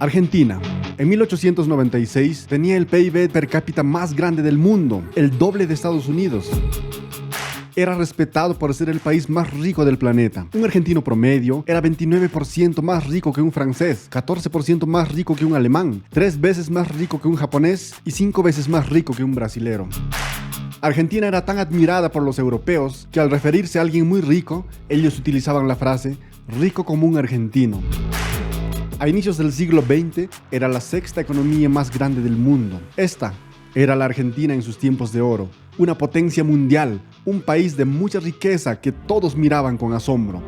Argentina. En 1896 tenía el PIB per cápita más grande del mundo, el doble de Estados Unidos. Era respetado por ser el país más rico del planeta. Un argentino promedio era 29% más rico que un francés, 14% más rico que un alemán, 3 veces más rico que un japonés y 5 veces más rico que un brasilero. Argentina era tan admirada por los europeos que al referirse a alguien muy rico, ellos utilizaban la frase rico como un argentino. A inicios del siglo XX era la sexta economía más grande del mundo. Esta era la Argentina en sus tiempos de oro, una potencia mundial, un país de mucha riqueza que todos miraban con asombro.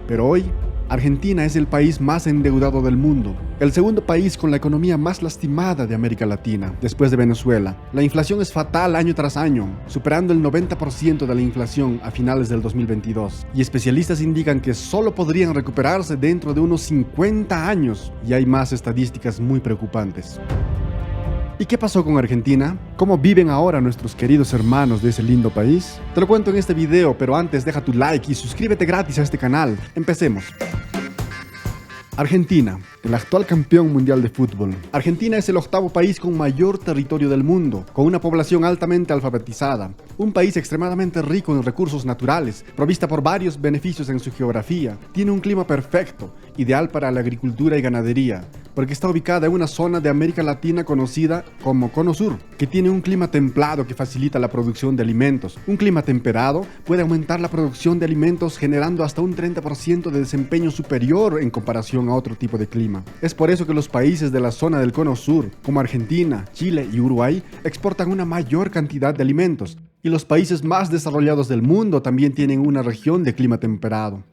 Pero hoy, Argentina es el país más endeudado del mundo, el segundo país con la economía más lastimada de América Latina, después de Venezuela. La inflación es fatal año tras año, superando el 90% de la inflación a finales del 2022. Y especialistas indican que solo podrían recuperarse dentro de unos 50 años, y hay más estadísticas muy preocupantes. ¿Y qué pasó con Argentina? ¿Cómo viven ahora nuestros queridos hermanos de ese lindo país? Te lo cuento en este video, pero antes deja tu like y suscríbete gratis a este canal. Empecemos. Argentina, el actual campeón mundial de fútbol. Argentina es el octavo país con mayor territorio del mundo, con una población altamente alfabetizada, un país extremadamente rico en recursos naturales, provista por varios beneficios en su geografía, tiene un clima perfecto, ideal para la agricultura y ganadería, porque está ubicada en una zona de América Latina conocida como Cono Sur, que tiene un clima templado que facilita la producción de alimentos. Un clima temperado puede aumentar la producción de alimentos generando hasta un 30% de desempeño superior en comparación a otro tipo de clima. Es por eso que los países de la zona del Cono Sur, como Argentina, Chile y Uruguay, exportan una mayor cantidad de alimentos, y los países más desarrollados del mundo también tienen una región de clima temperado.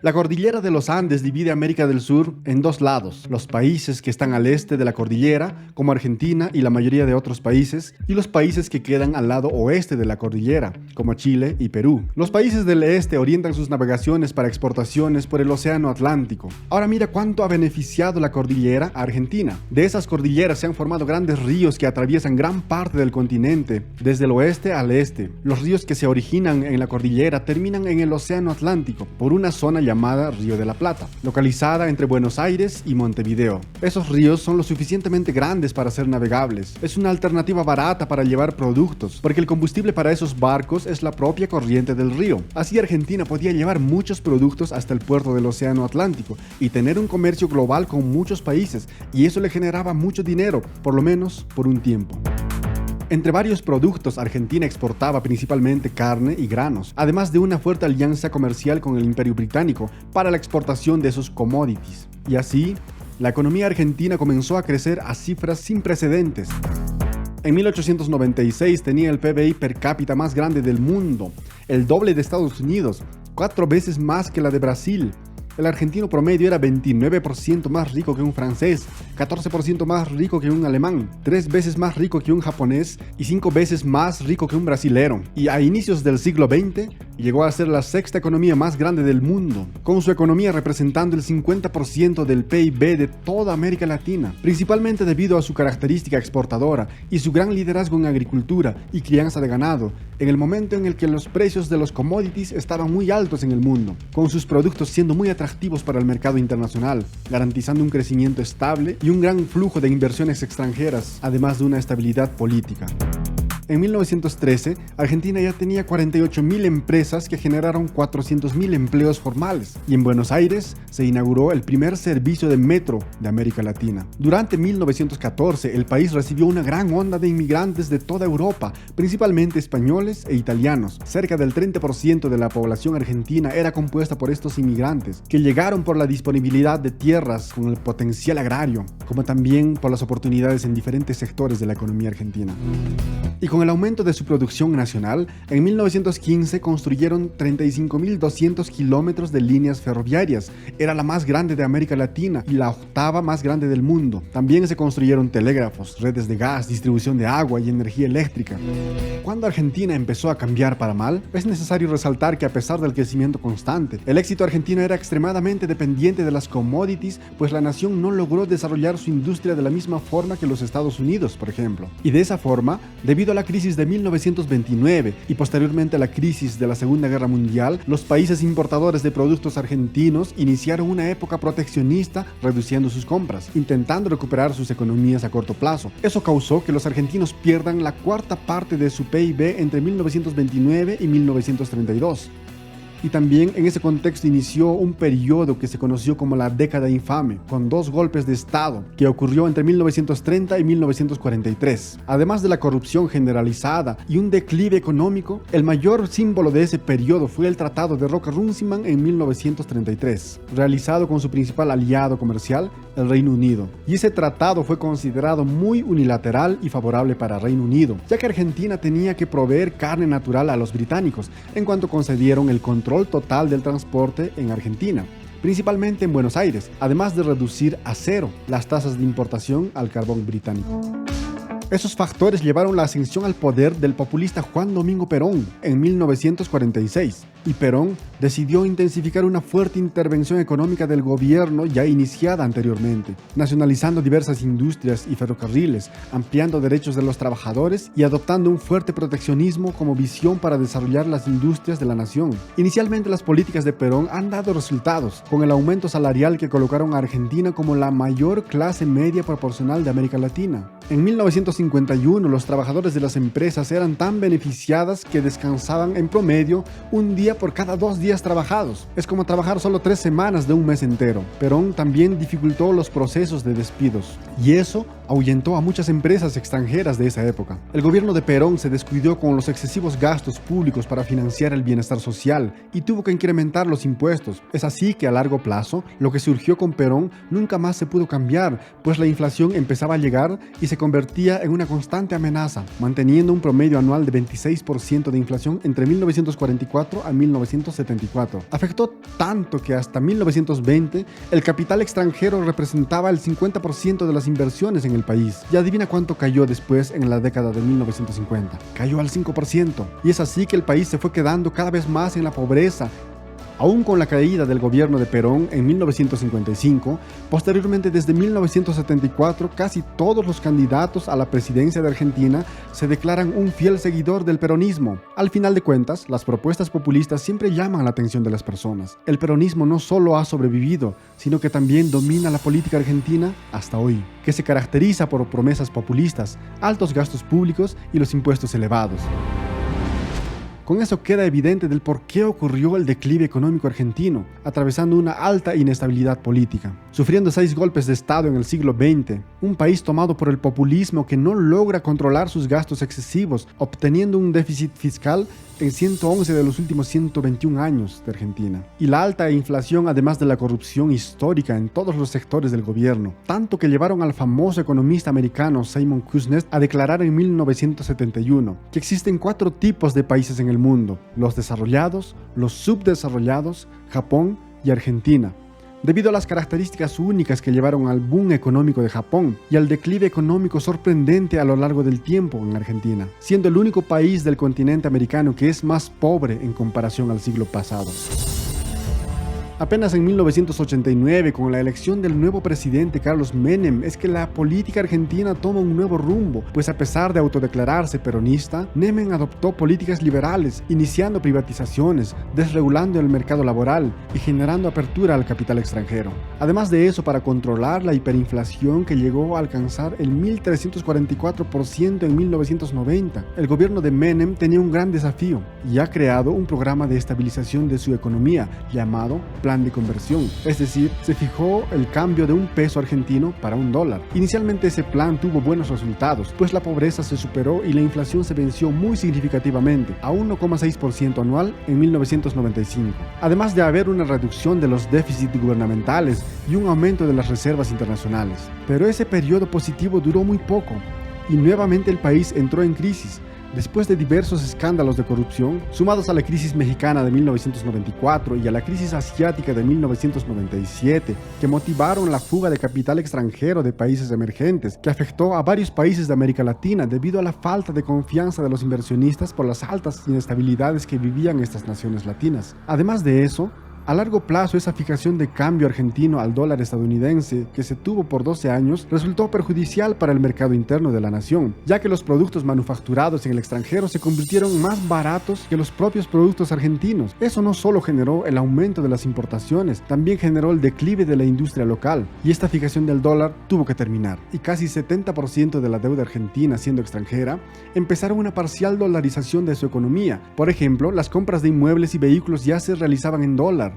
La cordillera de los Andes divide América del Sur en dos lados, los países que están al este de la cordillera, como Argentina y la mayoría de otros países, y los países que quedan al lado oeste de la cordillera, como Chile y Perú. Los países del este orientan sus navegaciones para exportaciones por el Océano Atlántico. Ahora mira cuánto ha beneficiado la cordillera a Argentina. De esas cordilleras se han formado grandes ríos que atraviesan gran parte del continente, desde el oeste al este. Los ríos que se originan en la cordillera terminan en el Océano Atlántico, por una zona llamada Río de la Plata, localizada entre Buenos Aires y Montevideo. Esos ríos son lo suficientemente grandes para ser navegables. Es una alternativa barata para llevar productos, porque el combustible para esos barcos es la propia corriente del río. Así Argentina podía llevar muchos productos hasta el puerto del Océano Atlántico y tener un comercio global con muchos países, y eso le generaba mucho dinero, por lo menos por un tiempo. Entre varios productos, Argentina exportaba principalmente carne y granos, además de una fuerte alianza comercial con el Imperio Británico para la exportación de esos commodities. Y así, la economía argentina comenzó a crecer a cifras sin precedentes. En 1896 tenía el PBI per cápita más grande del mundo, el doble de Estados Unidos, 4 veces más que la de Brasil. El argentino promedio era 29% más rico que un francés, 14% más rico que un alemán, 3 veces más rico que un japonés y 5 veces más rico que un brasilero. Y a inicios del siglo XX llegó a ser la sexta economía más grande del mundo, con su economía representando el 50% del PIB de toda América Latina, principalmente debido a su característica exportadora y su gran liderazgo en agricultura y crianza de ganado, en el momento en el que los precios de los commodities estaban muy altos en el mundo, con sus productos siendo muy atractivos para el mercado internacional, garantizando un crecimiento estable y un gran flujo de inversiones extranjeras, además de una estabilidad política. En 1913, Argentina ya tenía 48.000 empresas que generaron 400.000 empleos formales, y en Buenos Aires se inauguró el primer servicio de metro de América Latina. Durante 1914, el país recibió una gran onda de inmigrantes de toda Europa, principalmente españoles e italianos. Cerca del 30% de la población argentina era compuesta por estos inmigrantes, que llegaron por la disponibilidad de tierras con el potencial agrario, como también por las oportunidades en diferentes sectores de la economía argentina. Y con el aumento de su producción nacional, en 1915 construyeron 35.200 kilómetros de líneas ferroviarias. Era la más grande de América Latina y la octava más grande del mundo. También se construyeron telégrafos, redes de gas, distribución de agua y energía eléctrica. Cuando Argentina empezó a cambiar para mal, es necesario resaltar que a pesar del crecimiento constante, el éxito argentino era extremadamente dependiente de las commodities, pues la nación no logró desarrollar su industria de la misma forma que los Estados Unidos, por ejemplo. Y de esa forma, debido a la crisis de 1929 y posteriormente la crisis de la Segunda Guerra Mundial, los países importadores de productos argentinos iniciaron una época proteccionista reduciendo sus compras, intentando recuperar sus economías a corto plazo. Eso causó que los argentinos pierdan la cuarta parte de su PIB entre 1929 y 1932. Y también en ese contexto inició un periodo que se conoció como la década infame, con 2 golpes de Estado, que ocurrió entre 1930 y 1943. Además de la corrupción generalizada y un declive económico, el mayor símbolo de ese periodo fue el Tratado de Roca-Runciman en 1933, realizado con su principal aliado comercial, el Reino Unido. Y ese tratado fue considerado muy unilateral y favorable para Reino Unido, ya que Argentina tenía que proveer carne natural a los británicos, en cuanto concedieron el control total del transporte en Argentina, principalmente en Buenos Aires, además de reducir a 0 las tasas de importación al carbón británico. Esos factores llevaron la ascensión al poder del populista Juan Domingo Perón en 1946, y Perón decidió intensificar una fuerte intervención económica del gobierno ya iniciada anteriormente, nacionalizando diversas industrias y ferrocarriles, ampliando derechos de los trabajadores y adoptando un fuerte proteccionismo como visión para desarrollar las industrias de la nación. Inicialmente las políticas de Perón han dado resultados, con el aumento salarial que colocaron a Argentina como la mayor clase media proporcional de América Latina. En 1951 los trabajadores de las empresas eran tan beneficiadas que descansaban en promedio un día por cada 2 días trabajados. Es como trabajar solo 3 semanas de un mes entero. Perón también dificultó los procesos de despidos, y eso ahuyentó a muchas empresas extranjeras de esa época. El gobierno de Perón se descuidó con los excesivos gastos públicos para financiar el bienestar social y tuvo que incrementar los impuestos. Es así que a largo plazo, lo que surgió con Perón nunca más se pudo cambiar, pues la inflación empezaba a llegar y se convertía en una constante amenaza, manteniendo un promedio anual de 26% de inflación entre 1944 a 1974. Afectó tanto que hasta 1920 el capital extranjero representaba el 50% de las inversiones en el país. Y adivina cuánto cayó después en la década de 1950. Cayó al 5%. Y es así que el país se fue quedando cada vez más en la pobreza. Aún con la caída del gobierno de Perón en 1955, posteriormente desde 1974 casi todos los candidatos a la presidencia de Argentina se declaran un fiel seguidor del peronismo. Al final de cuentas, las propuestas populistas siempre llaman la atención de las personas. El peronismo no solo ha sobrevivido, sino que también domina la política argentina hasta hoy, que se caracteriza por promesas populistas, altos gastos públicos y los impuestos elevados. Con eso queda evidente del por qué ocurrió el declive económico argentino, atravesando una alta inestabilidad política, sufriendo 6 golpes de Estado en el siglo XX, un país tomado por el populismo que no logra controlar sus gastos excesivos, obteniendo un déficit fiscal en 111 de los últimos 121 años de Argentina, y la alta inflación además de la corrupción histórica en todos los sectores del gobierno, tanto que llevaron al famoso economista americano Simon Kuznets a declarar en 1971 que existen 4 tipos de países en el mundo: los desarrollados, los subdesarrollados, Japón y Argentina, debido a las características únicas que llevaron al boom económico de Japón y al declive económico sorprendente a lo largo del tiempo en Argentina, siendo el único país del continente americano que es más pobre en comparación al siglo pasado. Apenas en 1989, con la elección del nuevo presidente Carlos Menem, es que la política argentina toma un nuevo rumbo, pues a pesar de autodeclararse peronista, Menem adoptó políticas liberales, iniciando privatizaciones, desregulando el mercado laboral y generando apertura al capital extranjero. Además de eso, para controlar la hiperinflación que llegó a alcanzar el 1.344% en 1990, el gobierno de Menem tenía un gran desafío y ha creado un programa de estabilización de su economía llamado Plan de Conversión, es decir, se fijó el cambio de un peso argentino para un dólar. Inicialmente ese plan tuvo buenos resultados, pues la pobreza se superó y la inflación se venció muy significativamente, a 1,6% anual en 1995, además de haber una reducción de los déficits gubernamentales y un aumento de las reservas internacionales. Pero ese periodo positivo duró muy poco y nuevamente el país entró en crisis. Después de diversos escándalos de corrupción, sumados a la crisis mexicana de 1994 y a la crisis asiática de 1997, que motivaron la fuga de capital extranjero de países emergentes, que afectó a varios países de América Latina debido a la falta de confianza de los inversionistas por las altas inestabilidades que vivían estas naciones latinas. Además de eso, A largo plazo, esa fijación de cambio argentino al dólar estadounidense que se tuvo por 12 años resultó perjudicial para el mercado interno de la nación, ya que los productos manufacturados en el extranjero se convirtieron más baratos que los propios productos argentinos. Eso no solo generó el aumento de las importaciones, también generó el declive de la industria local, y esta fijación del dólar tuvo que terminar. Y casi 70% de la deuda argentina, siendo extranjera, empezaron una parcial dolarización de su economía. Por ejemplo, las compras de inmuebles y vehículos ya se realizaban en dólar.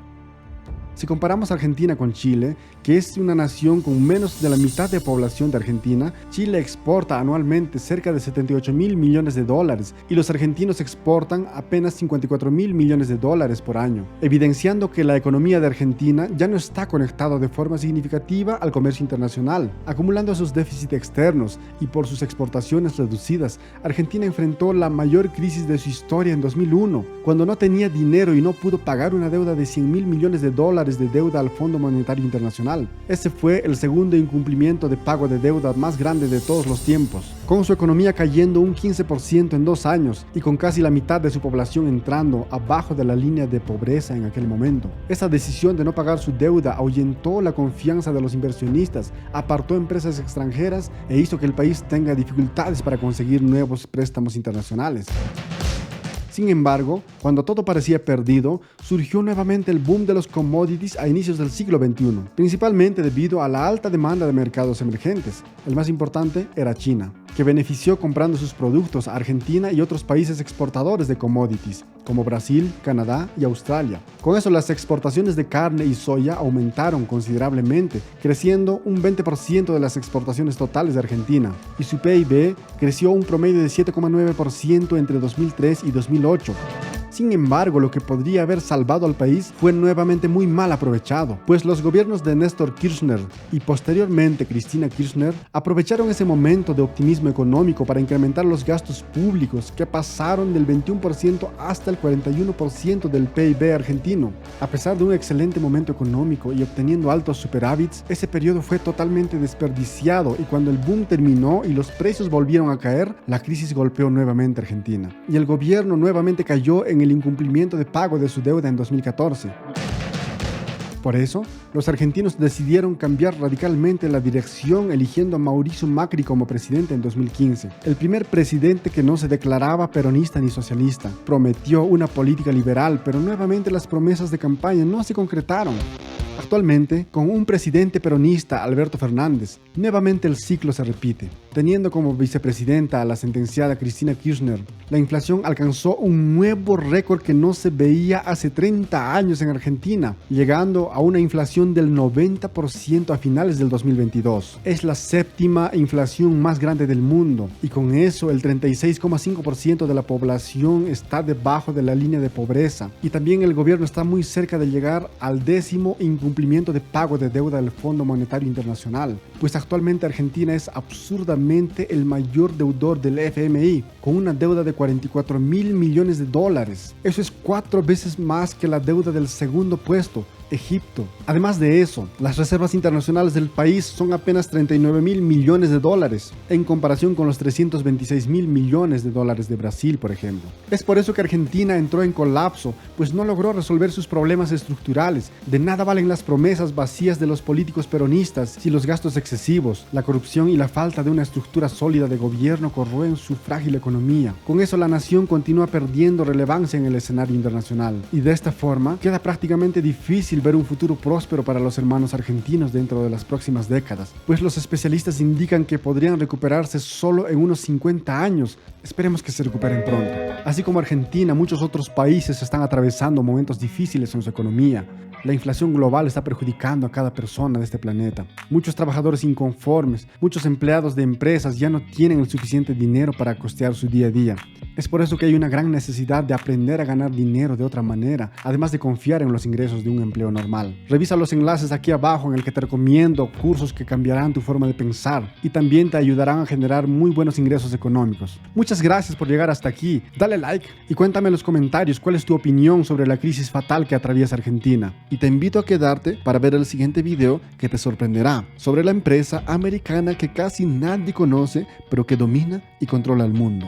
Si comparamos Argentina con Chile, que es una nación con menos de la mitad de población de Argentina, Chile exporta anualmente cerca de 78.000 millones de dólares y los argentinos exportan apenas 54.000 millones de dólares por año, evidenciando que la economía de Argentina ya no está conectada de forma significativa al comercio internacional, acumulando sus déficits externos y por sus exportaciones reducidas. Argentina enfrentó la mayor crisis de su historia en 2001, cuando no tenía dinero y no pudo pagar una deuda de 100.000 millones de dólares de deuda al Fondo Monetario Internacional. Ese fue el segundo incumplimiento de pago de deuda más grande de todos los tiempos, con su economía cayendo un 15% en 2 años y con casi la mitad de su población entrando abajo de la línea de pobreza en aquel momento. Esa decisión de no pagar su deuda ahuyentó la confianza de los inversionistas, apartó empresas extranjeras e hizo que el país tenga dificultades para conseguir nuevos préstamos internacionales. Sin embargo, cuando todo parecía perdido, surgió nuevamente el boom de los commodities a inicios del siglo XXI, principalmente debido a la alta demanda de mercados emergentes. El más importante era China, que benefició comprando sus productos a Argentina y otros países exportadores de commodities, como Brasil, Canadá y Australia. Con eso, las exportaciones de carne y soya aumentaron considerablemente, creciendo un 20% de las exportaciones totales de Argentina, y su PIB creció un promedio de 7,9% entre 2003 y 2008. Sin embargo, lo que podría haber salvado al país fue nuevamente muy mal aprovechado, pues los gobiernos de Néstor Kirchner y posteriormente Cristina Kirchner aprovecharon ese momento de optimismo económico para incrementar los gastos públicos, que pasaron del 21% hasta el 41% del PIB argentino. A pesar de un excelente momento económico y obteniendo altos superávits, ese periodo fue totalmente desperdiciado, y cuando el boom terminó y los precios volvieron a caer, la crisis golpeó nuevamente a Argentina y el gobierno nuevamente cayó en el incumplimiento de pago de su deuda en 2014. Por eso, los argentinos decidieron cambiar radicalmente la dirección, eligiendo a Mauricio Macri como presidente en 2015. El primer presidente que no se declaraba peronista ni socialista. Prometió una política liberal, pero nuevamente las promesas de campaña no se concretaron. Actualmente, con un presidente peronista, Alberto Fernández, nuevamente el ciclo se repite. Teniendo como vicepresidenta a la sentenciada Cristina Kirchner, la inflación alcanzó un nuevo récord que no se veía hace 30 años en Argentina, llegando a una inflación del 90% a finales del 2022. Es la séptima inflación más grande del mundo, y con eso el 36,5% de la población está debajo de la línea de pobreza, y también el gobierno está muy cerca de llegar al 10º incumplimiento de pago de deuda del Fondo Monetario Internacional, pues actualmente Argentina es absurdamente el mayor deudor del FMI, con una deuda de 44.000 millones de dólares. Eso es 4 veces más que la deuda del segundo puesto, Egipto. Además de eso, las reservas internacionales del país son apenas 39.000 millones de dólares, en comparación con los 326.000 millones de dólares de Brasil, por ejemplo. Es por eso que Argentina entró en colapso, pues no logró resolver sus problemas estructurales. De nada valen las promesas vacías de los políticos peronistas si los gastos excesivos, la corrupción y la falta de una estructura sólida de gobierno corroen su frágil economía. Con eso, la nación continúa perdiendo relevancia en el escenario internacional, y de esta forma queda prácticamente difícil ver un futuro próspero para los hermanos argentinos dentro de las próximas décadas, pues los especialistas indican que podrían recuperarse solo en unos 50 años. Esperemos que se recuperen pronto. Así como Argentina, muchos otros países están atravesando momentos difíciles en su economía. La inflación global está perjudicando a cada persona de este planeta. Muchos trabajadores inconformes, muchos empleados de empresas ya no tienen el suficiente dinero para costear su día a día. Es por eso que hay una gran necesidad de aprender a ganar dinero de otra manera, además de confiar en los ingresos de un empleo normal. Revisa los enlaces aquí abajo en el que te recomiendo cursos que cambiarán tu forma de pensar y también te ayudarán a generar muy buenos ingresos económicos. Muchas gracias por llegar hasta aquí. Dale like y cuéntame en los comentarios cuál es tu opinión sobre la crisis fatal que atraviesa Argentina. Y te invito a quedarte para ver el siguiente video que te sorprenderá sobre la empresa americana que casi nadie conoce, pero que domina y controla el mundo.